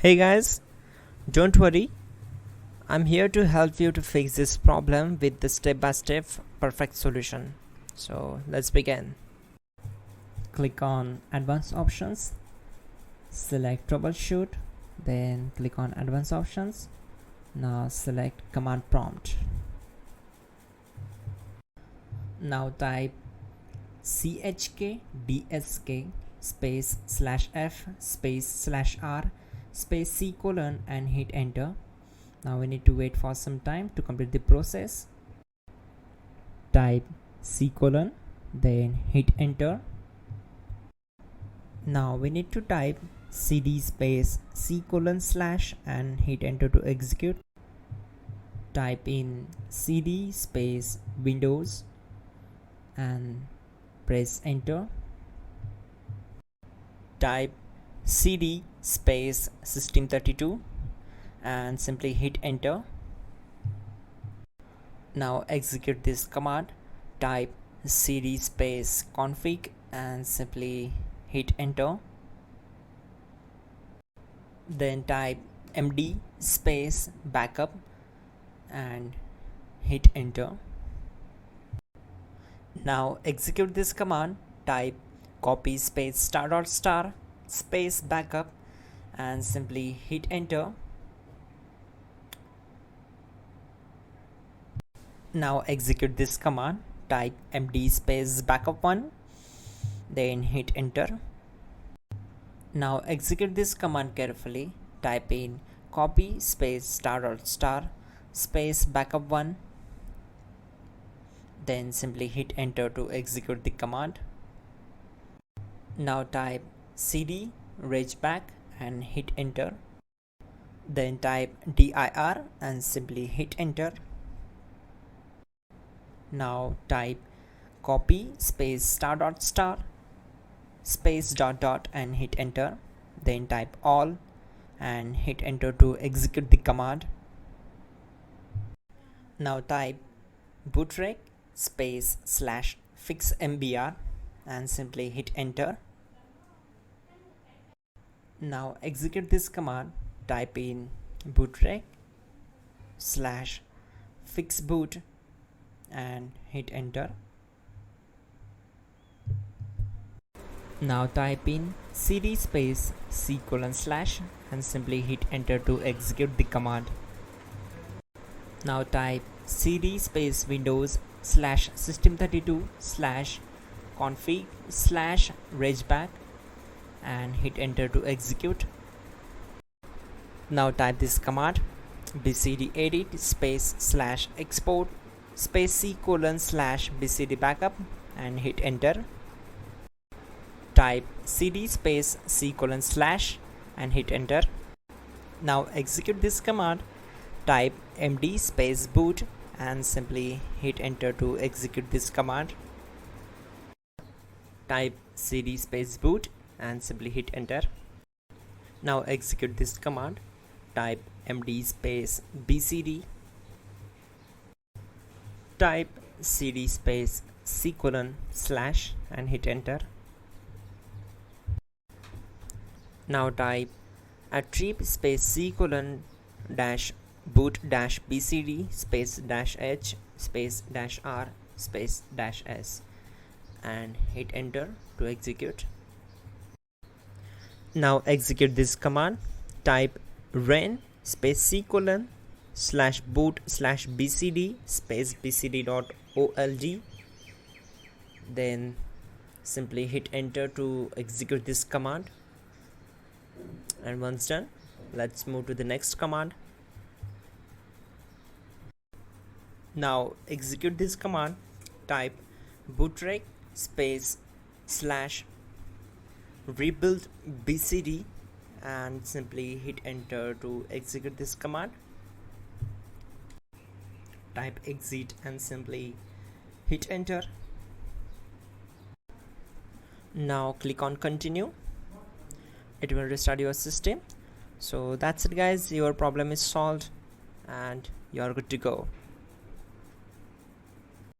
Hey guys, don't worry, I'm here to help you to fix this problem with the step-by-step perfect solution. So let's begin. Click on Advanced Options, select Troubleshoot, then click on Advanced Options. Now select Command Prompt. Now type chkdsk space /f space /r space C colon and hit enter. Now we need to wait for some time to complete the process. Type C colon, then hit enter. Now we need to type cd space C colon / and hit enter to execute. Type in cd space Windows and press enter. Type cd space system32 and simply hit enter. Now execute this command. Type cd space config and simply hit enter. Then type md space backup and hit enter. Now execute this command. Type copy space ** space backup and simply hit enter. Now execute this command. Type md space backup1, then hit enter. Now execute this command carefully. Type in copy space ** space backup1, then simply hit enter to execute the command. Now type cd regback and hit enter. Then type dir and simply hit enter. Now type copy space ** space ... and hit enter. Then type all and hit enter to execute the command. Now type bootrec space /fixmbr and simply hit enter. Now execute this command. Type in bootrec /fixboot and hit enter. Now type in cd space C colon / and simply hit enter to execute the command. Now type cd space Windows /system32 /config /regback and hit enter to execute. Now type this command bcdedit space /export space C colon /bcd backup and hit enter. Type cd space C colon / and hit enter. Now execute this command. Type md space boot and simply hit enter to execute this command. Type cd space boot and simply hit enter. Now execute this command. Type md space bcd. Type cd space C colon / and hit enter. Now type attrib space C colon -boot -bcd space -h space -r space -s and hit enter to execute. Now execute this command. Type ren space C colon /boot /bcd space bcd.old, then simply hit enter to execute this command. And once done, let's move to the next command. Now execute this command. Type bootrec space /rebuild bcd and simply hit enter to execute this command. Type exit and simply hit enter. Now click on continue. It will restart your system. So that's it guys, your problem is solved and you are good to go.